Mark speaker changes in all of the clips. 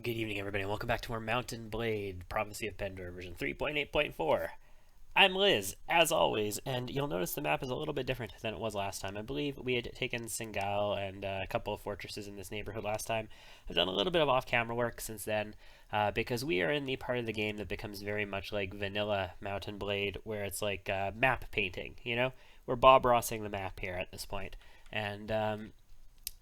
Speaker 1: Good evening, everybody, and welcome back to our Mount Blade Prophecy of Pendor version 3.8.4. I'm Liz, as always, and you'll notice the map is a little bit different than it was last time. I believe we had taken Singal and a couple of fortresses in this neighborhood last time. I've done a little bit of off-camera work since then, because we are in the part of the game that becomes very much like vanilla Mount Blade, where it's like map painting, you know? We're Bob Rossing the map here at this point, and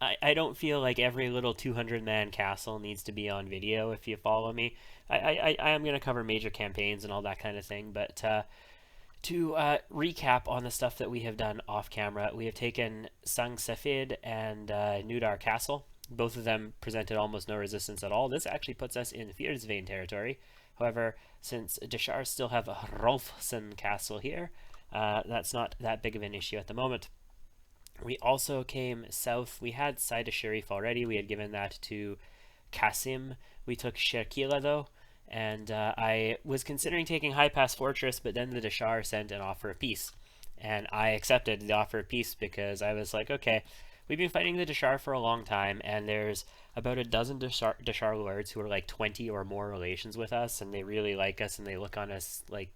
Speaker 1: I don't feel like every little 200-man castle needs to be on video, if you follow me. I am going to cover major campaigns and all that kind of thing, but to recap on the stuff that we have done off camera, we have taken Sang Sefid and Nudar Castle. Both of them presented almost no resistance at all. This actually puts us in Fiersvein territory. However, since Deshar still have Rolfsen Castle here, that's not that big of an issue at the moment. We also came south. We had Saida Sharif already. We had given that to Qasim. We took Sherkila though, and I was considering taking High Pass Fortress, but then the Deshar sent an offer of peace, and I accepted the offer of peace because I was like, okay, we've been fighting the Deshar for a long time, and there's about a dozen Deshar lords who are like 20 or more relations with us, and they really like us, and they look on us like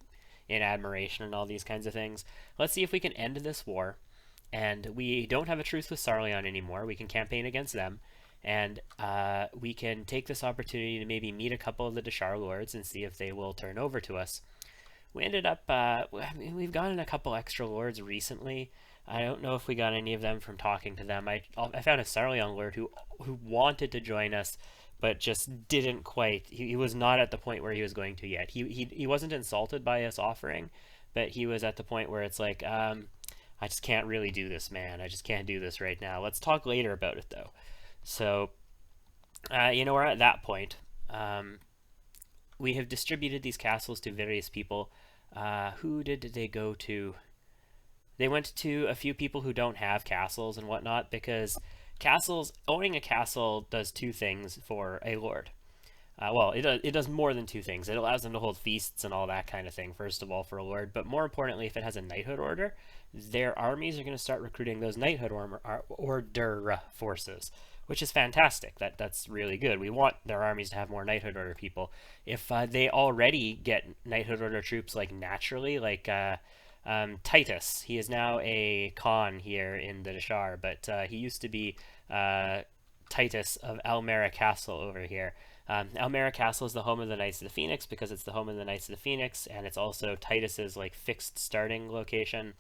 Speaker 1: in admiration and all these kinds of things. Let's see if we can end this war. And we don't have a truce with Sarleon anymore. We can campaign against them, and we can take this opportunity to maybe meet a couple of the Deshar lords and see if they will turn over to us. We ended up, we've gotten a couple extra lords recently. I don't know if we got any of them from talking to them. I found a Sarleon lord who wanted to join us, but just didn't quite. He was not at the point where he was going to yet. He wasn't insulted by us offering, but he was at the point where it's like, I just can't really do this, man. I just can't do this right now. Let's talk later about it, though. So, we're at that point. We have distributed these castles to various people. Who did they go to? They went to a few people who don't have castles and whatnot, because owning a castle does two things for a lord. It does more than two things. It allows them to hold feasts and all that kind of thing, first of all, for a lord. But more importantly, if it has a knighthood order, their armies are going to start recruiting those knighthood order forces, which is fantastic. That's really good. We want their armies to have more knighthood order people. If they already get knighthood order troops like naturally, like Titus, he is now a Khan here in the Deshar, but he used to be Titus of Almera Castle over here. Almera Castle is the home of the Knights of the Phoenix because it's the home of the Knights of the Phoenix, and it's also Titus's like fixed starting location.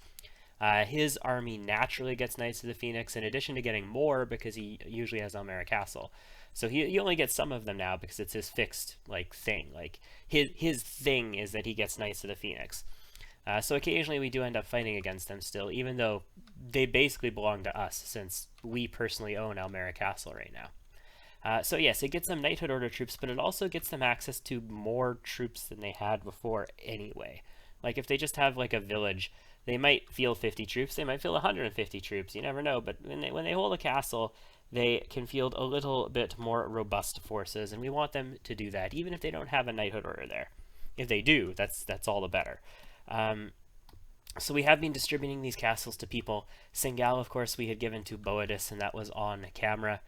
Speaker 1: His army naturally gets Knights of the Phoenix in addition to getting more because he usually has Almera Castle. So he only gets some of them now because it's his fixed like thing. Like his thing is that he gets Knights of the Phoenix. So occasionally we do end up fighting against them still, even though they basically belong to us since we personally own Almera Castle right now. So yes, it gets them knighthood order troops, but it also gets them access to more troops than they had before anyway. Like if they just have like a village, they might field 50 troops, they might field 150 troops, you never know, but when they hold a castle, they can field a little bit more robust forces, and we want them to do that, even if they don't have a knighthood order there. If they do, that's all the better. So we have been distributing these castles to people. Singal, of course, we had given to Boadis, and that was on camera.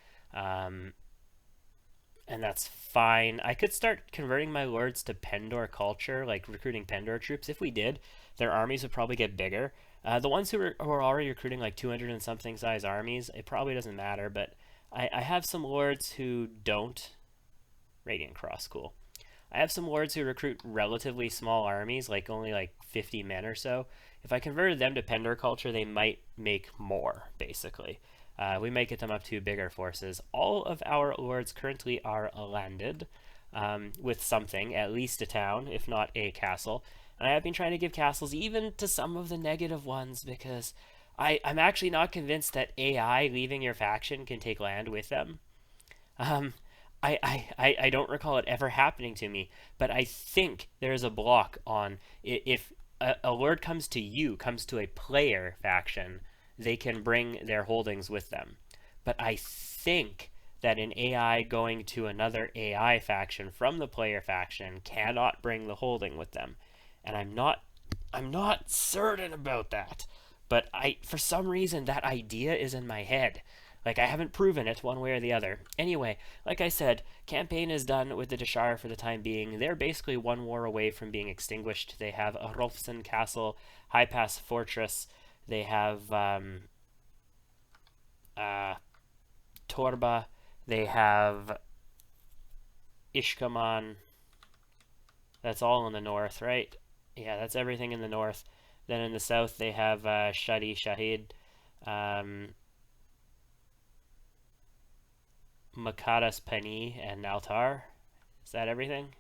Speaker 1: And that's fine. I could start converting my lords to Pendor culture, like recruiting Pendor troops. If we did, their armies would probably get bigger. The ones who are already recruiting like 200 and something size armies, it probably doesn't matter, but I have some lords who don't. Radiant Cross, cool. I have some lords who recruit relatively small armies, like only like 50 men or so. If I converted them to Pendor culture, they might make more, basically. We might get them up to bigger forces. All of our lords currently are landed with something, at least a town, if not a castle. And I have been trying to give castles even to some of the negative ones because I'm actually not convinced that AI leaving your faction can take land with them. I don't recall it ever happening to me, but I think there's a block on if a lord comes to a player faction, they can bring their holdings with them. But I think that an AI going to another AI faction from the player faction cannot bring the holding with them. And I'm not certain about that. But for some reason that idea is in my head. Like, I haven't proven it one way or the other. Anyway, like I said, campaign is done with the Deshar for the time being. They're basically one war away from being extinguished. They have a Rolfsen Castle, High Pass Fortress. They have Torba. They have Ishkaman. That's all in the north, right? Yeah, that's everything in the north. Then in the south, they have Shadi Shahid, Makadas Pani, and Naltar. Is that everything?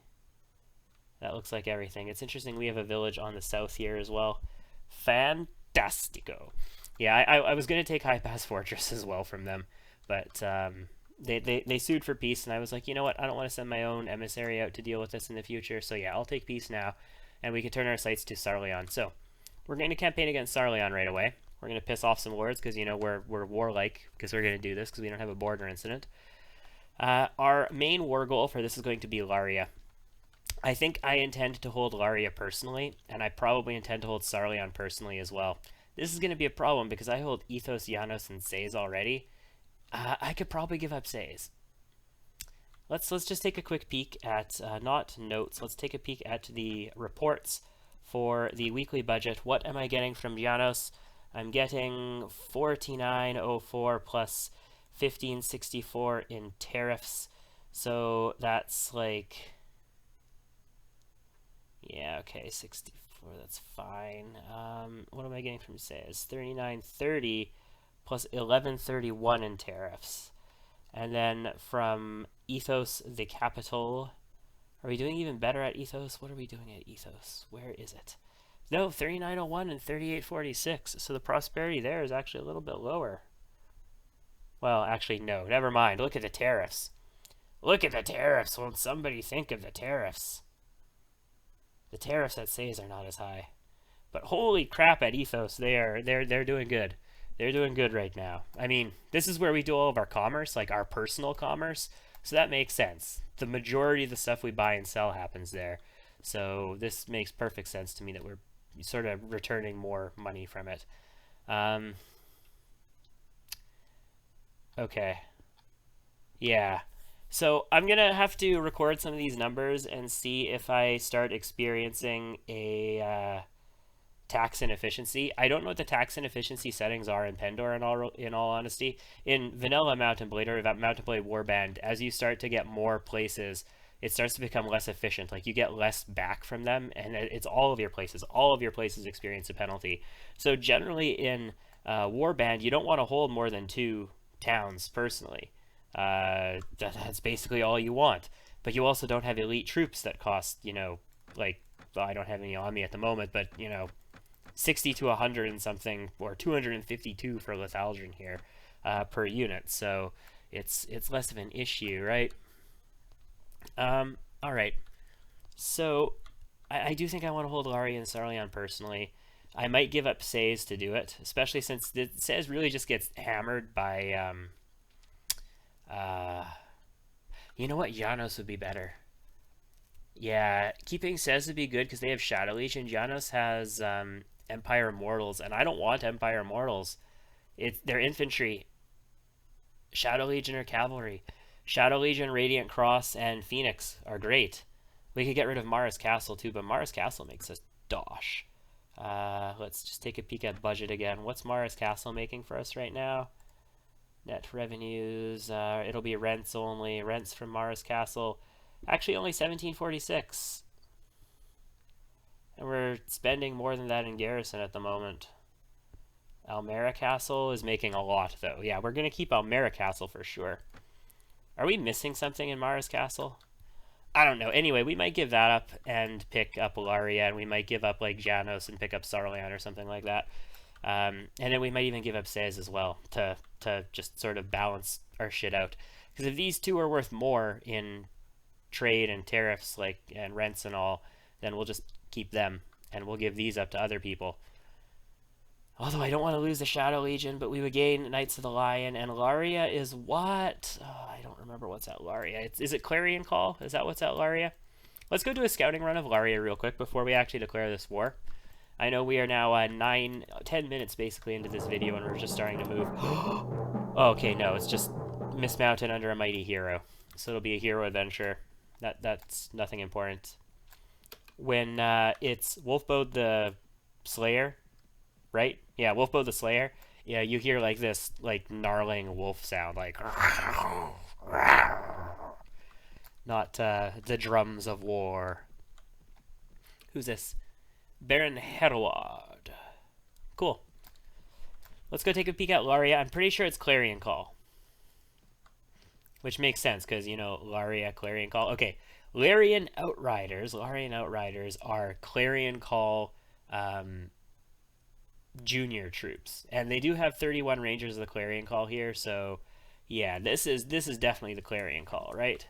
Speaker 1: That looks like everything. It's interesting, we have a village on the south here as well. Fantastico. Yeah, I was going to take High Pass Fortress as well from them, but they sued for peace, and I was like, you know what, I don't want to send my own emissary out to deal with this in the future, so yeah, I'll take peace now, and we can turn our sights to Sarleon. So, we're going to campaign against Sarleon right away. We're going to piss off some lords, because, you know, we're warlike, because we're going to do this, because we don't have a border incident. Our main war goal for this is going to be Laria. I think I intend to hold Laria personally, and I probably intend to hold Sarleon personally as well. This is going to be a problem, because I hold Ethos, Janos, and Seis already. I could probably give up Seis. Let's just take a quick peek at, not notes, let's take a peek at the reports for the weekly budget. What am I getting from Janos? I'm getting 4904 plus 1564 in tariffs. So that's like, yeah, okay, 64, that's fine. What am I getting from Seis? 3930 plus 1131 in tariffs. And then from Ethos, the capital, are we doing even better at Ethos? What are we doing at Ethos? Where is it? No, 3901 and 3846. So the prosperity there is actually a little bit lower. Well, actually, no, never mind. Look at the tariffs. Look at the tariffs. Won't somebody think of the tariffs? The tariffs at Seis are not as high. But holy crap, at Ethos, they're doing good. They're doing good right now. I mean, this is where we do all of our commerce, like our personal commerce. So that makes sense. The majority of the stuff we buy and sell happens there. So this makes perfect sense to me that we're sort of returning more money from it. Okay. Yeah. So I'm going to have to record some of these numbers and see if I start experiencing a tax inefficiency. I don't know what the tax inefficiency settings are in Pendor in all honesty. In vanilla Mount Blade or Mount Blade Warband, as you start to get more places, it starts to become less efficient. Like, you get less back from them, and it's all of your places. All of your places experience a penalty. So generally in Warband, you don't want to hold more than 2 towns personally. That's basically all you want. But you also don't have elite troops that cost, you know, like, well, I don't have any on me at the moment, but, you know, 60 to 100 and something, or 252 for LETHALDIRAN here per unit. So it's less of an issue, right? All right. So I do think I want to hold Laria and Sarleon personally. I might give up Seis to do it, especially since Seis really just gets hammered by, you know what? Janos would be better. Yeah, keeping Seis would be good because they have Shadow Legion. Janos has Empire Immortals, and I don't want Empire Immortals. They're infantry. Shadow Legion or cavalry. Shadow Legion, Radiant Cross, and Phoenix are great. We could get rid of Mara's Castle too, but Mara's Castle makes us dosh. Let's just take a peek at budget again. What's Mara's Castle making for us right now? Net revenues, it'll be rents only. Rents from Mara's Castle. Actually, only 1746. And we're spending more than that in garrison at the moment. Almera Castle is making a lot, though. Yeah, we're going to keep Almera Castle for sure. Are we missing something in Mara's Castle? I don't know. Anyway, we might give that up and pick up Laria, and we might give up, like, Janos and pick up Sarleon or something like that. And then we might even give up Seis as well to just sort of balance our shit out. Because if these two are worth more in trade and tariffs, like, and rents and all, then we'll just keep them, and we'll give these up to other people. Although I don't want to lose the Shadow Legion, but we would gain Knights of the Lion, and Laria is what? Oh, I don't remember what's at Laria. Is it Clarion Call? Is that what's at Laria? Let's go do a scouting run of Laria real quick before we actually declare this war. I know we are now 10 minutes basically into this video, and we're just starting to move. Oh, okay, no, it's just Miss Mountain under a mighty hero. So it'll be a hero adventure. That's nothing important. When it's Wolfbode the Slayer, right? Yeah, Wolfbode the Slayer. Yeah, you hear like this like gnarling wolf sound, like not the drums of war. Who's this? Baron Herward. Cool. Let's go take a peek at Laria. I'm pretty sure it's Clarion Call, which makes sense because, you know, Laria, Clarion Call. Okay, Larian Outriders are Clarion Call junior troops, and they do have 31 Rangers of the Clarion Call here. So, yeah, this is definitely the Clarion Call, right?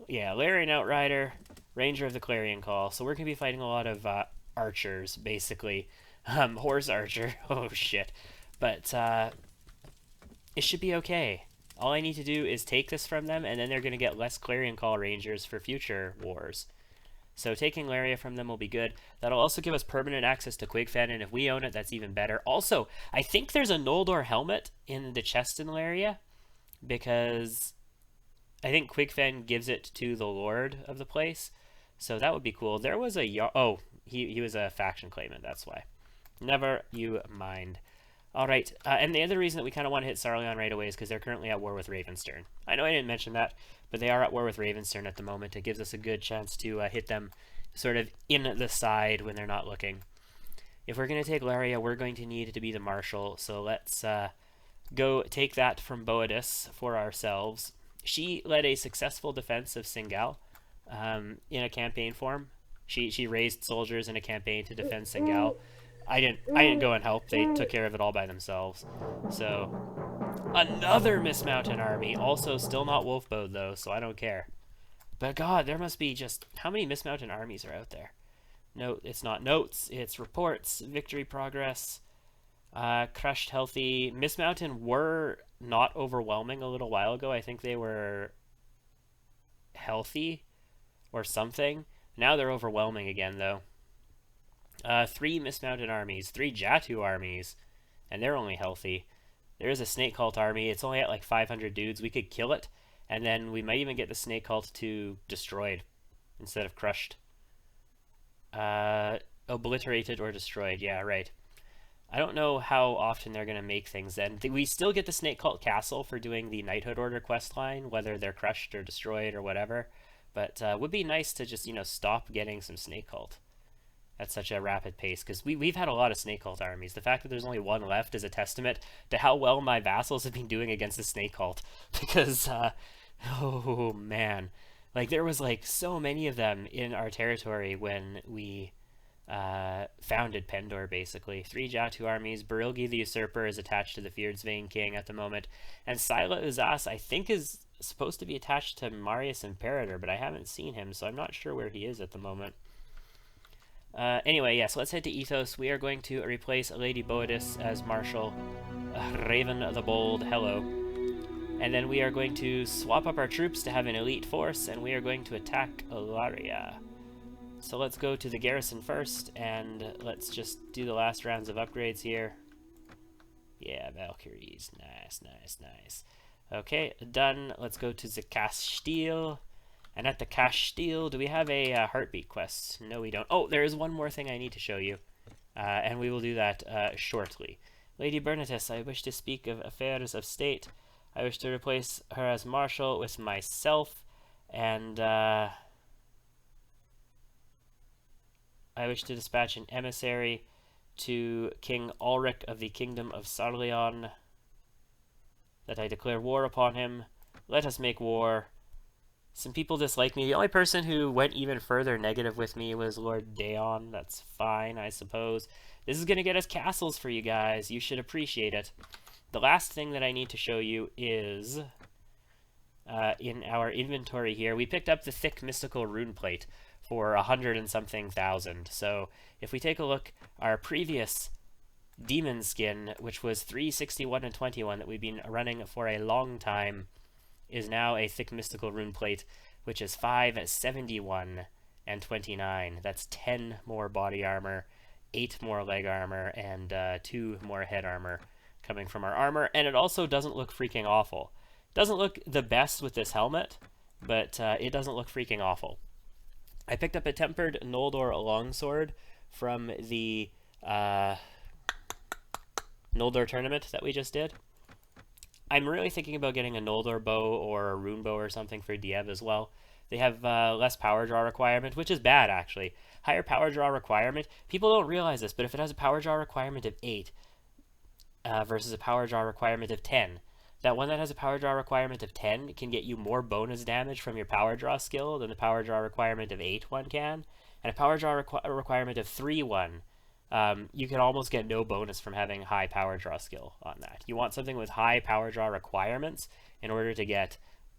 Speaker 1: Yeah, Larian Outrider, Ranger of the Clarion Call. So we're gonna be fighting a lot of archers, basically. Horse archer. Oh shit. But it should be okay. All I need to do is take this from them, and then they're going to get less Clarion Call Rangers for future wars. So taking Laria from them will be good. That'll also give us permanent access to Quigfen, and if we own it, that's even better. Also, I think there's a Noldor helmet in the chest in Laria, because I think Quigfen gives it to the Lord of the place. So that would be cool. There was a... Oh, he was a faction claimant, that's why. Never you mind. Alright, and the other reason that we kind of want to hit Sarleon right away is because they're currently at war with Ravenstern. I know I didn't mention that, but they are at war with Ravenstern at the moment. It gives us a good chance to hit them sort of in the side when they're not looking. If we're going to take Laria, we're going to need to be the Marshal, so let's go take that from Boadus for ourselves. She led a successful defense of Singal in a campaign form. She raised soldiers in a campaign to defend Singal. I didn't go and help. They took care of it all by themselves. So another Miss Mountain army, also still not Wolfbode though, so I don't care. But God, there must be just how many Miss Mountain armies are out there? No, it's not notes. It's reports, victory progress, crushed healthy. Miss Mountain were not overwhelming a little while ago. I think they were healthy or something. Now they're overwhelming again though. 3 mismounted armies, 3 Jatu armies, and they're only healthy. There is a Snake Cult army. It's only at like 500 dudes. We could kill it, and then we might even get the Snake Cult to destroyed instead of crushed. Obliterated or destroyed. Yeah, right. I don't know how often they're going to make things then. We still get the Snake Cult Castle for doing the Knighthood Order quest line, whether they're crushed or destroyed or whatever. But would be nice to just, you know, stop getting some Snake Cult at such a rapid pace, because we've had a lot of Snake Cult armies. The fact that there's only one left is a testament to how well my vassals have been doing against the Snake Cult, because oh man, like there was like so many of them in our territory when we founded Pendor, basically. 3 Jatu armies. Barilgi the Usurper is attached to the Fierdsvain King at the moment, and Sila Uzas I think is supposed to be attached to Marius Imperator, but I haven't seen him, so I'm not sure where he is at the moment. Anyway, yes, let's head to Ethos. We are going to replace Lady Boadus as Marshal. Raven the Bold, hello. And then we are going to swap up our troops to have an elite force, and we are going to attack Laria. So let's go to the garrison first, and let's just do the last rounds of upgrades here. Yeah, Valkyries. Nice, nice, nice. Okay, done. Let's go to the Castile. And at the Castile, do we have a heartbeat quest? No, we don't. Oh, there is one more thing I need to show you. And we will do that shortly. Lady Bernatus, I wish to speak of affairs of state. I wish to replace her as Marshal with myself. And I wish to dispatch an emissary to King Ulrich of the Kingdom of Sarleon, that I declare war upon him. Let us make war. Some people dislike me. The only person who went even further negative with me was Lord Daon. That's fine, I suppose. This is going to get us castles for you guys. You should appreciate it. The last thing that I need to show you is in our inventory here. We picked up the thick mystical rune plate for 100 and something thousand. So if we take a look, our previous demon skin, which was 361 and 21 that we've been running for a long time, is now a thick mystical rune plate, which is 571 and 29. That's 10 more body armor, 8 more leg armor, and 2 more head armor coming from our armor, and it also doesn't look freaking awful. It doesn't look the best with this helmet, but it doesn't look freaking awful. I picked up a tempered Noldor longsword from the Noldor tournament that we just did. I'm really thinking about getting a Noldor bow or a rune bow or something for DIEV as well. They have less power draw requirement, which is bad actually. Higher power draw requirement. People don't realize this, but if it has a power draw requirement of 8 versus a power draw requirement of 10, that one that has a power draw requirement of 10 can get you more bonus damage from your power draw skill than the power draw requirement of 8 one can. And a power draw requirement of 3 one, you can almost get no bonus from having high power draw skill on that. You want something with high power draw requirements in order to get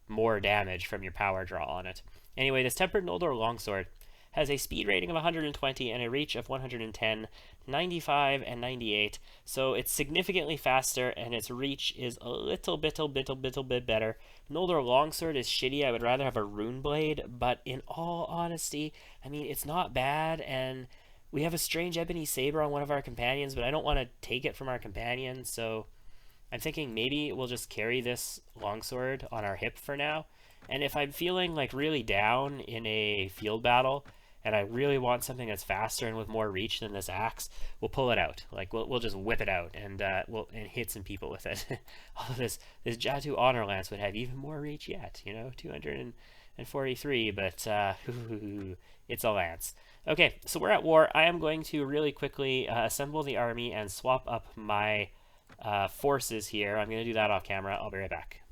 Speaker 1: more damage from your power draw on it. Anyway, this tempered Noldor longsword has a speed rating of 120 and a reach of 110, 95, and 98. So it's significantly faster, and its reach is a little bit better. Noldor longsword is shitty. I would rather have a rune blade, but in all honesty, I mean, it's not bad, and we have a strange ebony saber on one of our companions, but I don't want to take it from our companion, so I'm thinking maybe we'll just carry this longsword on our hip for now. And if I'm feeling like really down in a field battle, and I really want something that's faster and with more reach than this axe, we'll pull it out. Like we'll just whip it out and and hit some people with it. Although this Jatu Honor Lance would have even more reach yet, you know, 243, but it's a lance. Okay, so we're at war. I am going to really quickly assemble the army and swap up my forces here. I'm going to do that off camera. I'll be right back.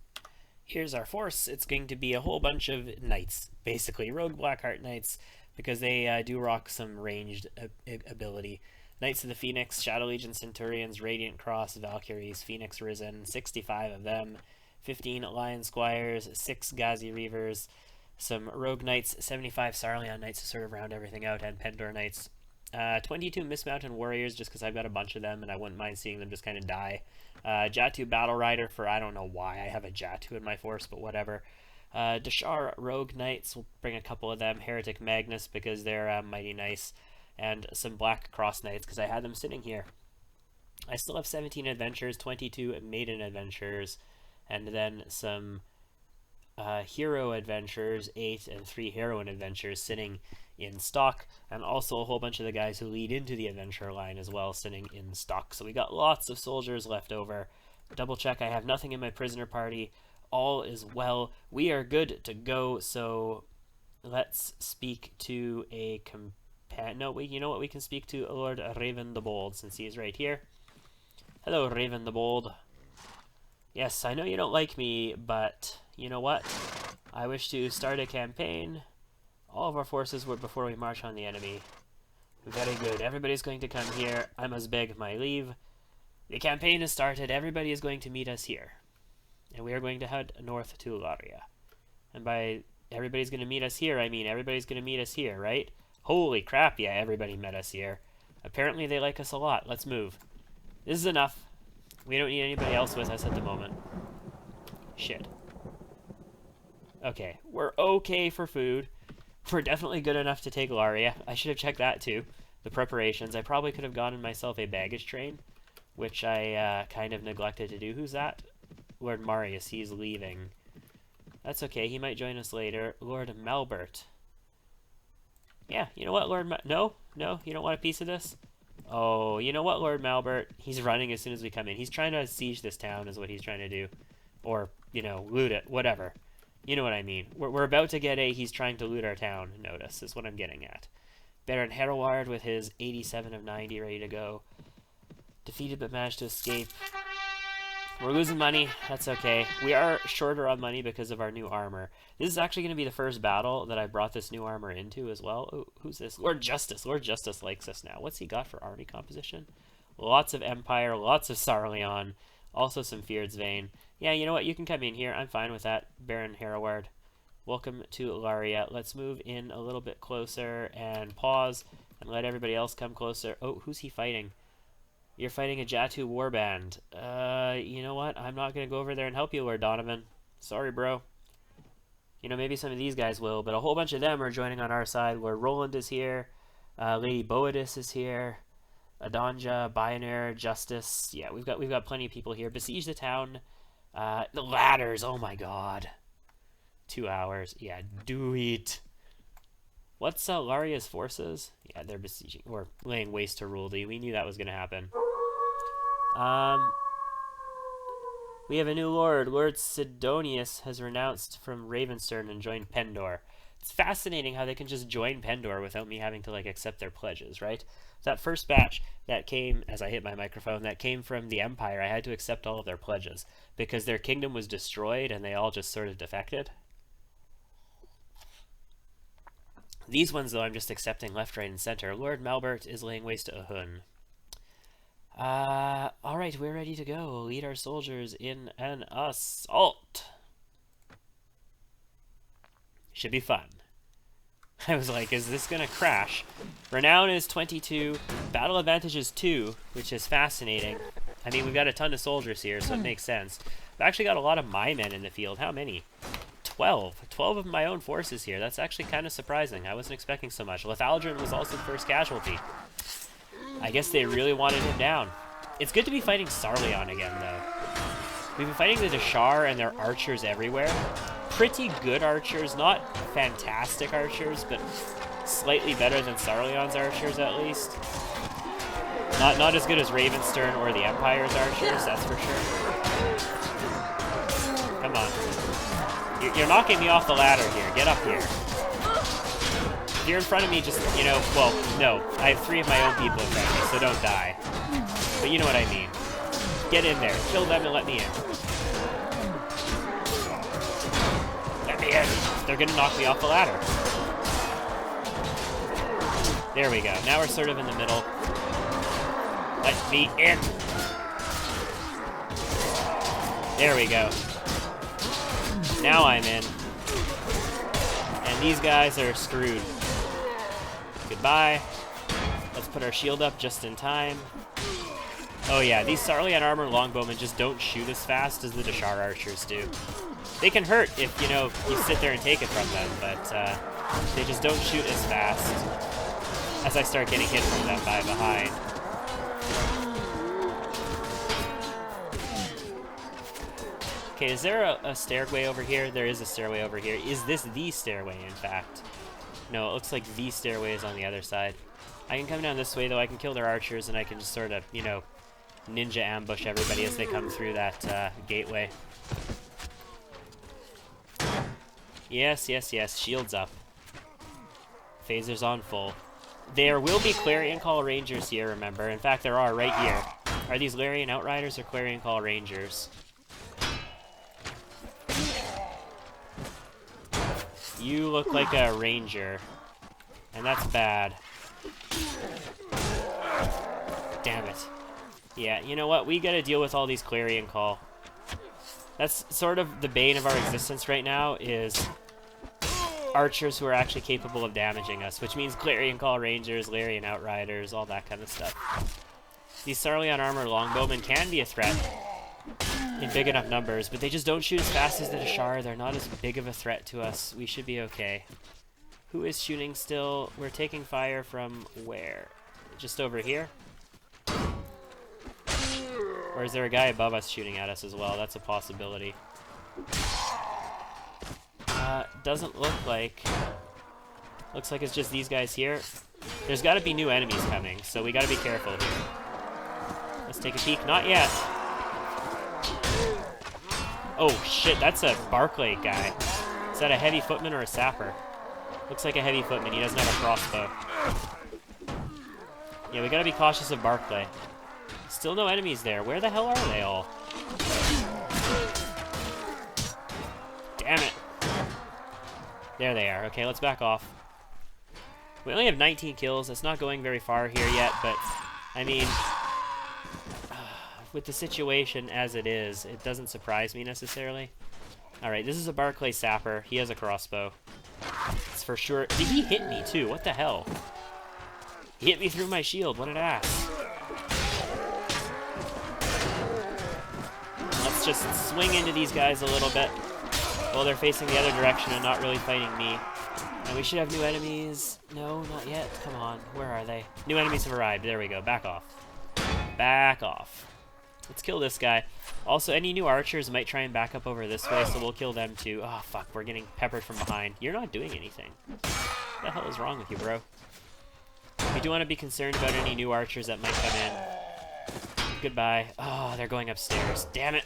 Speaker 1: Here's our force. It's going to be a whole bunch of knights, basically rogue Blackheart knights, because they do rock some ranged ability. Knights of the Phoenix, Shadow Legion Centurions, Radiant Cross, Valkyries, Phoenix Risen, 65 of them, 15 Lion Squires, 6 Ghazi Reavers, some Rogue Knights, 75 Sarleon Knights to sort of round everything out, and Pendor Knights. 22 Mismounted Warriors, just because I've got a bunch of them, and I wouldn't mind seeing them just kind of die. Jatu Battle Rider, for I don't know why I have a Jatu in my force, but whatever. Dashar Rogue Knights, we'll bring a couple of them. Heretic Magnus, because they're mighty nice. And some Black Cross Knights, because I had them sitting here. I still have 17 Adventures, 22 Maiden Adventures, and then some Hero Adventures, 8, and 3 Heroine Adventures sitting in stock, and also a whole bunch of the guys who lead into the adventure line as well sitting in stock. So we got lots of soldiers left over. Double check, I have nothing in my prisoner party. All is well. We are good to go, so let's speak to a companion. No, you know what? We can speak to Lord Raven the Bold, since he's right here. Hello, Raven the Bold. Yes, I know you don't like me, but you know what? I wish to start a campaign. All of our forces were before we march on the enemy. Very good. Everybody's going to come here. I must beg my leave. The campaign is started. Everybody is going to meet us here. And we are going to head north to Laria. And by everybody's going to meet us here, I mean everybody's going to meet us here, right? Holy crap, yeah, everybody met us here. Apparently they like us a lot. Let's move. This is enough. We don't need anybody else with us at the moment. Shit. Okay, we're okay for food. We're definitely good enough to take Laria. I should have checked that too. The preparations. I probably could have gotten myself a baggage train, which I kind of neglected to do. Who's that? Lord Marius. He's leaving. That's okay. He might join us later. Lord Malbert. Yeah, you know what, Lord No? No? You don't want a piece of this? Oh, you know what, Lord Malbert? He's running as soon as we come in. He's trying to siege this town is what he's trying to do. Or, you know, loot it. Whatever. You know what I mean. We're about to get a he's trying to loot our town notice, is what I'm getting at. Baron Heroward with his 87 of 90 ready to go. Defeated but managed to escape. We're losing money. That's okay. We are shorter on money because of our new armor. This is actually going to be the first battle that I brought this new armor into as well. Oh, who's this? Lord Justice. Lord Justice likes us now. What's he got for army composition? Lots of Empire, lots of Sarleon, also some Feared's Vein. Yeah, you know what? You can come in here. I'm fine with that, Baron Heroward. Welcome to Laria. Let's move in a little bit closer and pause and let everybody else come closer. Oh, who's he fighting? You're fighting a Jatu Warband. You know what? I'm not going to go over there and help you, Lord Donovan. Sorry, bro. You know, maybe some of these guys will, but a whole bunch of them are joining on our side. Lord Roland is here. Lady Boadis is here. Adanja, Bionaire, Justice. Yeah, we've got plenty of people here. Besiege the town. The ladders. Oh my god. 2 hours. Yeah, do it. What's Laria's forces? Yeah, they're besieging or laying waste to Ruldi. We knew that was gonna happen. We have a new lord. Lord Sidonius has renounced from Ravenstern and joined Pendor. It's fascinating how they can just join Pendor without me having to like accept their pledges, right? That first batch that came, as I hit my microphone, that came from the Empire, I had to accept all of their pledges because their kingdom was destroyed and they all just sort of defected. These ones, though, I'm just accepting left, right, and center. Lord Malbert is laying waste to Ahun. Alright, we're ready to go. Lead our soldiers in an assault. Should be fun. I was like, is this gonna crash? Renown is 22, battle advantage is 2, which is fascinating. I mean, we've got a ton of soldiers here, so it makes sense. I've actually got a lot of my men in the field. How many? 12. 12 of my own forces here. That's actually kind of surprising. I wasn't expecting so much. Lethaldiran was also the first casualty. I guess they really wanted him down. It's good to be fighting Sarleon again, though. We've been fighting the Dashar and their archers everywhere. Pretty good archers, not fantastic archers, but slightly better than Sarleon's archers at least. Not as good as Ravenstern or the Empire's archers, that's for sure. Come on. You're knocking me off the ladder here. Get up here. If you're in front of me, just, you know, well, no. I have 3 of my own people in front of me, so don't die. But you know what I mean. Get in there. Kill them and let me in. Let me in. They're gonna knock me off the ladder. There we go. Now we're sort of in the middle. Let me in. There we go. Now I'm in. And these guys are screwed. Goodbye. Let's put our shield up just in time. Oh yeah, these Sarleon armor longbowmen just don't shoot as fast as the Dashar archers do. They can hurt if, you know, you sit there and take it from them, but they just don't shoot as fast as I start getting hit from them by behind. Okay, is there a stairway over here? There is a stairway over here. Is this the stairway, in fact? No, it looks like the stairway is on the other side. I can come down this way, though. I can kill their archers, and I can just sort of, you know, ninja ambush everybody as they come through that gateway. Yes, yes, yes. Shields up. Phasers on full. There will be Clarion Call Rangers here, remember. In fact, there are right here. Are these Larian Outriders or Clarion Call Rangers? You look like a ranger, and that's bad. Damn it. Yeah, you know what? We gotta deal with all these Clarion Call. That's sort of the bane of our existence right now, is archers who are actually capable of damaging us, which means Clarion Call Rangers, Larian Outriders, all that kind of stuff. These Sarleon armor longbowmen can be a threat in big enough numbers, but they just don't shoot as fast as the Dashar. They're not as big of a threat to us. We should be okay. Who is shooting still? We're taking fire from where? Just over here? Or is there a guy above us shooting at us as well? That's a possibility. Doesn't look like. Looks like it's just these guys here. There's got to be new enemies coming, so we got to be careful here. Let's take a peek. Not yet. Oh shit, that's a Barclay guy. Is that a heavy footman or a sapper? Looks like a heavy footman. He doesn't have a crossbow. Yeah, we gotta be cautious of Barclay. Still no enemies there. Where the hell are they all? Damn it. There they are. Okay, let's back off. We only have 19 kills. That's not going very far here yet, but I mean, with the situation as it is, it doesn't surprise me necessarily. Alright, this is a Barclay sapper. He has a crossbow. It's for sure. Did he hit me too? What the hell? He hit me through my shield. What an ass. Let's just swing into these guys a little bit while they're facing the other direction and not really fighting me. And we should have new enemies. No, not yet. Come on. Where are they? New enemies have arrived. There we go. Back off. Back off. Let's kill this guy. Also, any new archers might try and back up over this way, so we'll kill them too. Oh, fuck. We're getting peppered from behind. You're not doing anything. What the hell is wrong with you, bro? We do want to be concerned about any new archers that might come in. Goodbye. Oh, they're going upstairs. Damn it.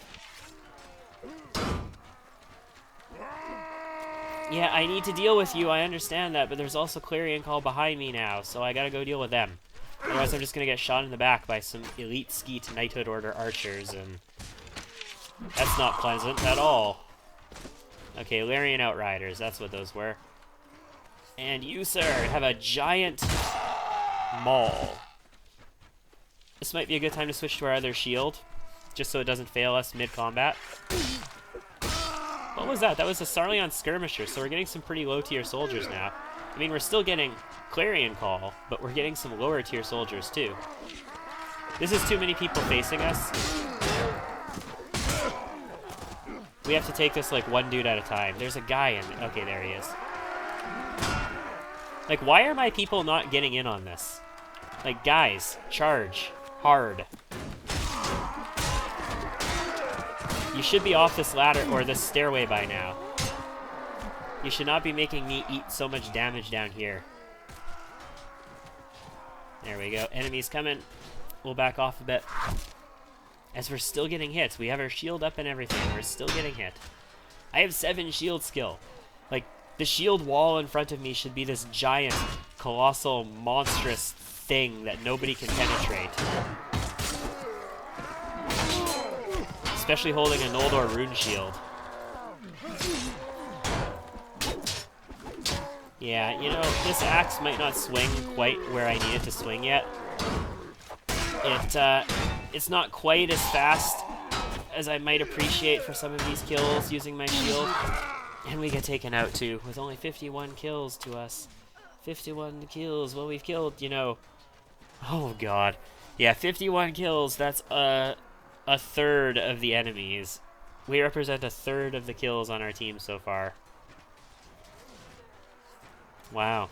Speaker 1: Yeah, I need to deal with you. I understand that, but there's also Clarion Call behind me now, so I gotta go deal with them. Otherwise, I'm just gonna get shot in the back by some elite skeet Knighthood Order archers, and that's not pleasant at all. Okay, Larian Outriders, that's what those were. And you, sir, have a giant maul. This might be a good time to switch to our other shield, just so it doesn't fail us mid-combat. What was that? That was a Sarleon Skirmisher, so we're getting some pretty low-tier soldiers now. I mean, we're still getting Clarion Call, but we're getting some lower-tier soldiers, too. This is too many people facing us. We have to take this, like, one dude at a time. There's a guy in... Okay, there he is. Like, why are my people not getting in on this? Like, guys, charge. Hard. You should be off this ladder, or this stairway by now. You should not be making me eat so much damage down here. There we go. Enemies coming. We'll back off a bit. As we're still getting hits. We have our shield up and everything. We're still getting hit. I have 7 shield skill. Like, the shield wall in front of me should be this giant, colossal, monstrous thing that nobody can penetrate. Especially holding a Noldor rune shield. Yeah, you know, this axe might not swing quite where I need it to swing yet. It's not quite as fast as I might appreciate for some of these kills using my shield. And we get taken out too, with only 51 kills to us. 51 kills, well, we've killed, you know... Oh god. Yeah, 51 kills, that's a third of the enemies. We represent a third of the kills on our team so far. Wow.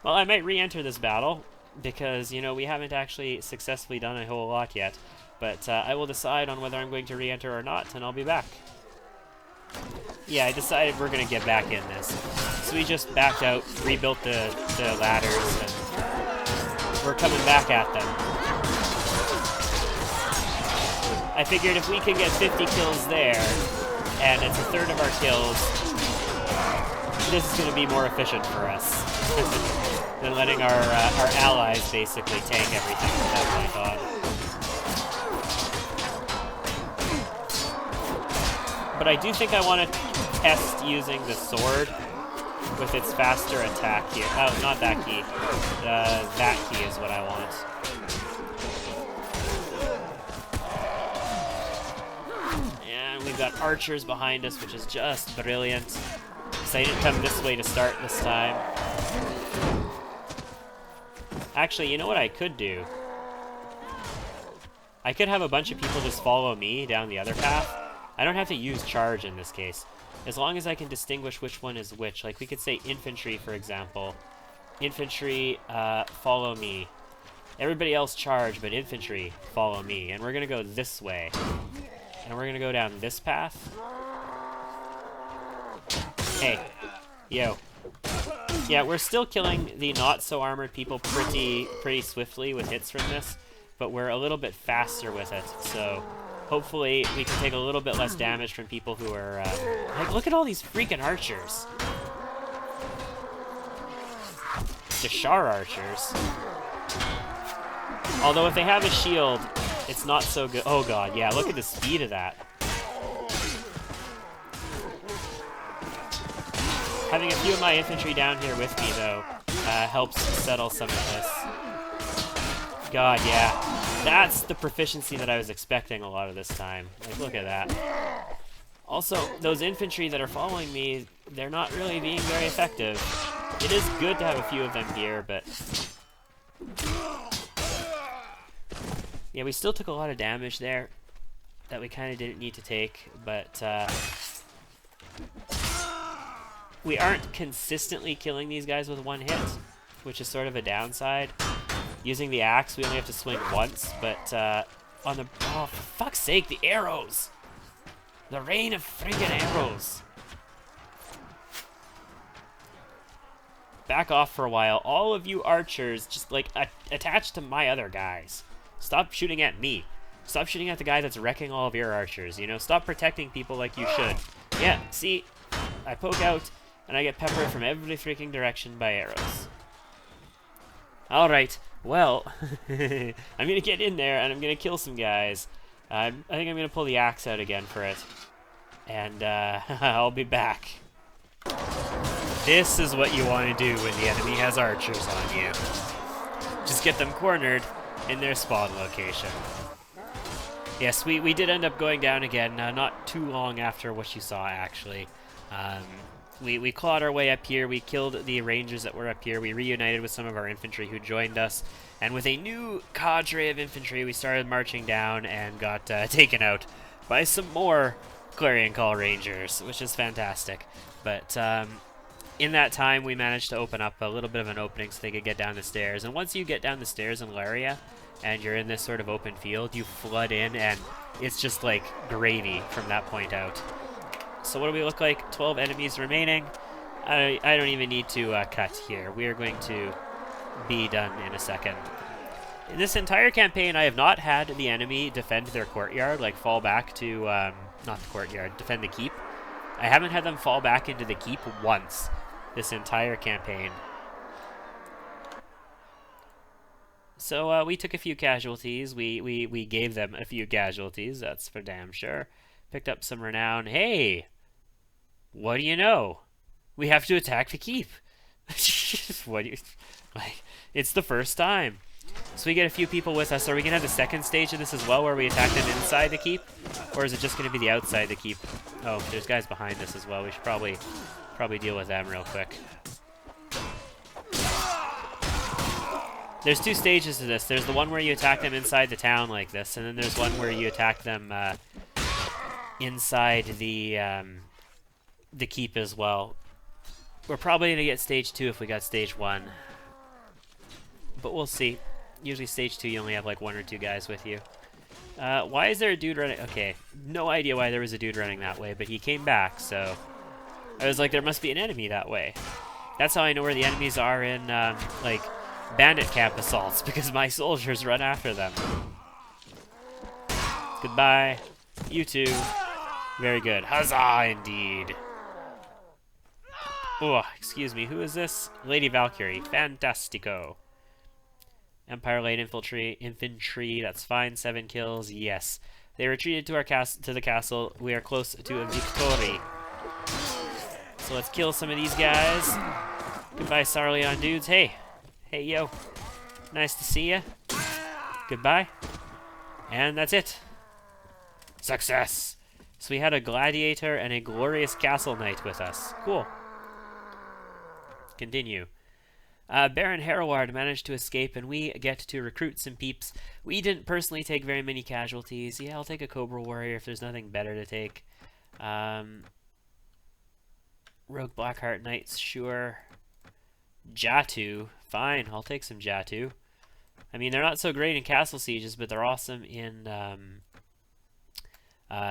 Speaker 1: Well, I might re-enter this battle, because, you know, we haven't actually successfully done a whole lot yet. But I will decide on whether I'm going to re-enter or not, and I'll be back. Yeah, I decided we're going to get back in this. So we just backed out, rebuilt the ladders, and we're coming back at them. I figured if we can get 50 kills there, and it's a third of our kills, this is going to be more efficient for us than letting our allies basically tank everything from that point on. But I do think I want to test using the sword with its faster attack here. Oh, not that key. That key is what I want. And we've got archers behind us, which is just brilliant. So I didn't come this way to start this time. Actually, you know what I could do? I could have a bunch of people just follow me down the other path. I don't have to use charge in this case. As long as I can distinguish which one is which. Like, we could say infantry, for example. Infantry, follow me. Everybody else charge, but infantry, follow me. And we're gonna go this way. And we're gonna go down this path. Hey. Yo. Yeah, we're still killing the not-so-armored people pretty swiftly with hits from this. But we're a little bit faster with it, so... Hopefully, we can take a little bit less damage from people who are, like, look at all these freaking archers. Deshar archers. Although if they have a shield, it's not so good. Oh god, yeah, look at the speed of that. Having a few of my infantry down here with me, though, helps settle some of this. God, yeah. That's the proficiency that I was expecting a lot of this time. Like, look at that. Also, those infantry that are following me, they're not really being very effective. It is good to have a few of them here, but... Yeah, we still took a lot of damage there that we kind of didn't need to take, but... we aren't consistently killing these guys with one hit, which is sort of a downside. Using the axe, we only have to swing once, but on the... Oh, for fuck's sake, the arrows! The rain of freaking arrows! Back off for a while. All of you archers, just, like, attach to my other guys. Stop shooting at me. Stop shooting at the guy that's wrecking all of your archers, you know? Stop protecting people like you should. Yeah, see? I poke out, and I get peppered from every freaking direction by arrows. Alright, well, I'm gonna get in there, and I'm gonna kill some guys. I think I'm gonna pull the axe out again for it. And, I'll be back. This is what you want to do when the enemy has archers on you. Just get them cornered in their spawn location. Yes, we did end up going down again, not too long after what you saw, actually. We clawed our way up here, we killed the rangers that were up here, we reunited with some of our infantry who joined us, and with a new cadre of infantry, we started marching down and got taken out by some more Clarion Call Rangers, which is fantastic. But in that time, we managed to open up a little bit of an opening so they could get down the stairs. And once you get down the stairs in Laria, and you're in this sort of open field, you flood in, and it's just like gravy from that point out. So what do we look like? 12 enemies remaining. I don't even need to cut here. We are going to be done in a second. In this entire campaign, I have not had the enemy defend their courtyard, like fall back to, not the courtyard, defend the keep. I haven't had them fall back into the keep once this entire campaign. So we took a few casualties. We gave them a few casualties, that's for damn sure. Picked up some renown. Hey! What do you know? We have to attack the keep. What do you... Like, it's the first time. So we get a few people with us. Are we going to have the second stage of this as well, where we attack them inside the keep? Or is it just going to be the outside the keep? Oh, there's guys behind us as well. We should probably deal with them real quick. There's two stages to this. There's the one where you attack them inside the town like this, and then there's one where you attack them inside the keep as well. We're probably going to get stage 2 if we got stage 1. But we'll see. Usually stage 2 you only have like 1 or 2 guys with you. Why is there a dude running? Okay, no idea why there was a dude running that way, but he came back, so I was like, there must be an enemy that way. That's how I know where the enemies are in like bandit camp assaults, because my soldiers run after them. Goodbye. You too. Very good. Huzzah, indeed. Oh, excuse me. Who is this? Lady Valkyrie. Fantastico. Empire Lane infantry. That's fine. 7 kills. Yes. They retreated to our to the castle. We are close to a victory. So let's kill some of these guys. Goodbye, Sarleon dudes. Hey. Hey, yo. Nice to see ya. Goodbye. And that's it. Success. So we had a gladiator and a glorious castle knight with us. Cool. Continue. Baron Heroward managed to escape, and we get to recruit some peeps. We didn't personally take very many casualties. Yeah, I'll take a Cobra Warrior if there's nothing better to take. Rogue Blackheart Knights, sure. Jatu, fine, I'll take some Jatu. I mean, they're not so great in castle sieges, but they're awesome in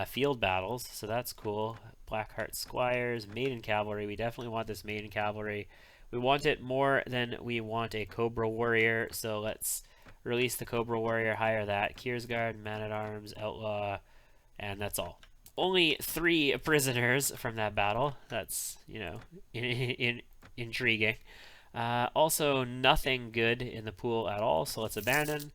Speaker 1: field battles, so that's cool. Blackheart Squires, Maiden Cavalry, we definitely want this Maiden Cavalry. We want it more than we want a Cobra Warrior, so let's release the Cobra Warrior, hire that. Kiersguard, Man-at-Arms, Outlaw, and that's all. Only 3 prisoners from that battle. That's, you know, intriguing. Also, nothing good in the pool at all, so let's abandon.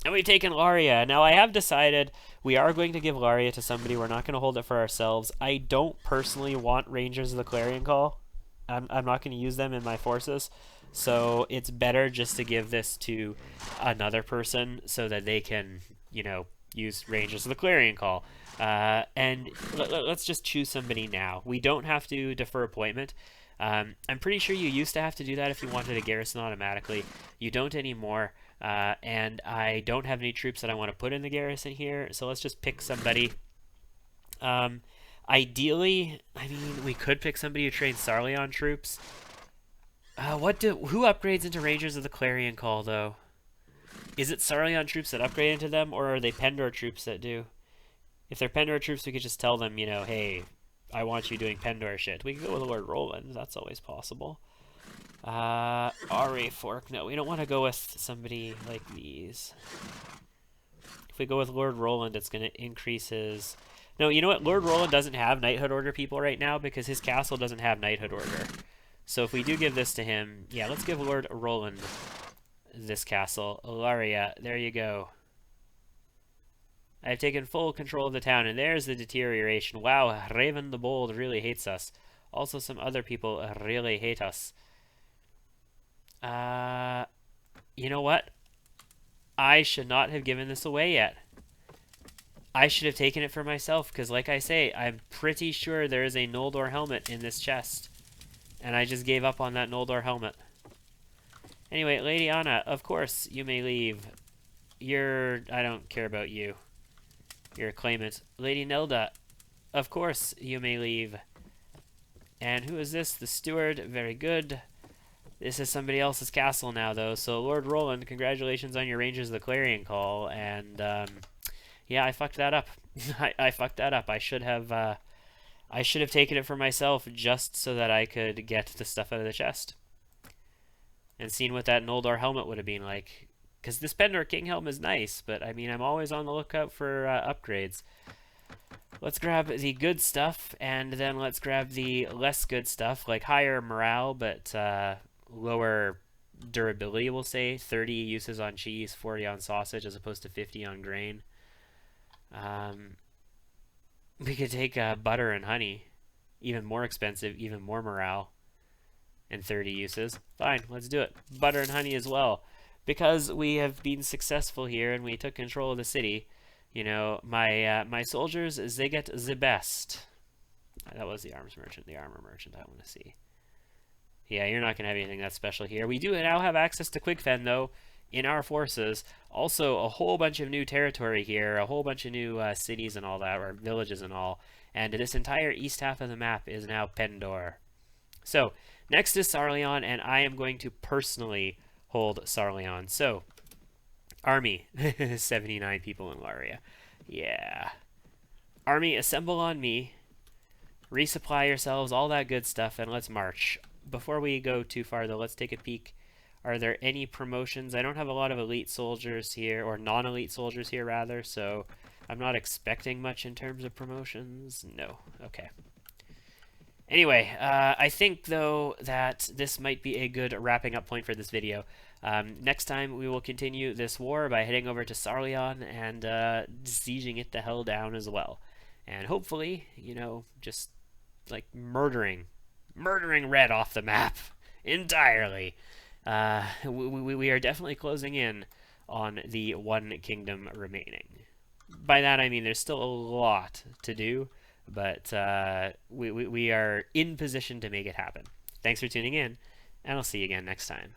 Speaker 1: And we've taken Laria. Now, I have decided we are going to give Laria to somebody. We're not going to hold it for ourselves. I don't personally want Rangers of the Clarion Call. I'm not going to use them in my forces, so it's better just to give this to another person so that they can, you know, use Rangers of the Clarion Call. And let's just choose somebody now. We don't have to defer appointment. I'm pretty sure you used to have to do that if you wanted a garrison automatically. You don't anymore, and I don't have any troops that I want to put in the garrison here, so let's just pick somebody. Ideally, I mean, we could pick somebody who trains Sarleon troops. Who upgrades into Rangers of the Clarion Call, though? Is it Sarleon troops that upgrade into them, or are they Pendor troops that do? If they're Pendor troops, we could just tell them, you know, hey, I want you doing Pendor shit. We could go with Lord Roland. That's always possible. RA Fork. No, we don't want to go with somebody like these. If we go with Lord Roland, it's going to increase his... No, you know what? Lord Roland doesn't have Knighthood Order people right now because his castle doesn't have Knighthood Order. So if we do give this to him... Yeah, let's give Lord Roland this castle. Ilaria, there you go. I've taken full control of the town, and there's the deterioration. Wow, Raven the Bold really hates us. Also, some other people really hate us. You know what? I should not have given this away yet. I should have taken it for myself, because like I say, I'm pretty sure there is a Noldor helmet in this chest. And I just gave up on that Noldor helmet. Anyway, Lady Anna, of course, you may leave. I don't care about you. You're a claimant. Lady Nelda, of course, you may leave. And who is this? The steward. Very good. This is somebody else's castle now, though. So, Lord Roland, congratulations on your Rangers of the Clarion Call. And, yeah, I fucked that up. I fucked that up. I should have taken it for myself just so that I could get the stuff out of the chest. And seen what that Noldor helmet would have been like. Because this Pendor King helm is nice, but, I mean, I'm always on the lookout for upgrades. Let's grab the good stuff, and then let's grab the less good stuff, like higher morale, but lower durability, we'll say. 30 uses on cheese, 40 on sausage, as opposed to 50 on grain. We could take butter and honey. Even more expensive, even more morale. And 30 uses. Fine, let's do it. Butter and honey as well. Because we have been successful here and we took control of the city, you know, my soldiers, they get the best. That was the arms merchant, the armor merchant I want to see. Yeah, you're not going to have anything that's special here. We do now have access to Quigfen, though, in our forces. Also, a whole bunch of new territory here, a whole bunch of new cities and all that, or villages and all. And this entire east half of the map is now Pendor. So, next is Sarleon, and I am going to personally hold Sarleon. So, army, 79 people in Laria. Yeah. Army, assemble on me. Resupply yourselves, all that good stuff, and let's march. Before we go too far, though, let's take a peek. Are there any promotions? I don't have a lot of elite soldiers here, or non-elite soldiers here, rather, so I'm not expecting much in terms of promotions. No. Okay. Anyway, I think, though, that this might be a good wrapping up point for this video. Next time, we will continue this war by heading over to Sarleon and sieging it the hell down as well. And hopefully, you know, just, like, murdering Red off the map entirely. We are definitely closing in on the one kingdom remaining. By that, I mean there's still a lot to do. But we are in position to make it happen. Thanks for tuning in, and I'll see you again next time.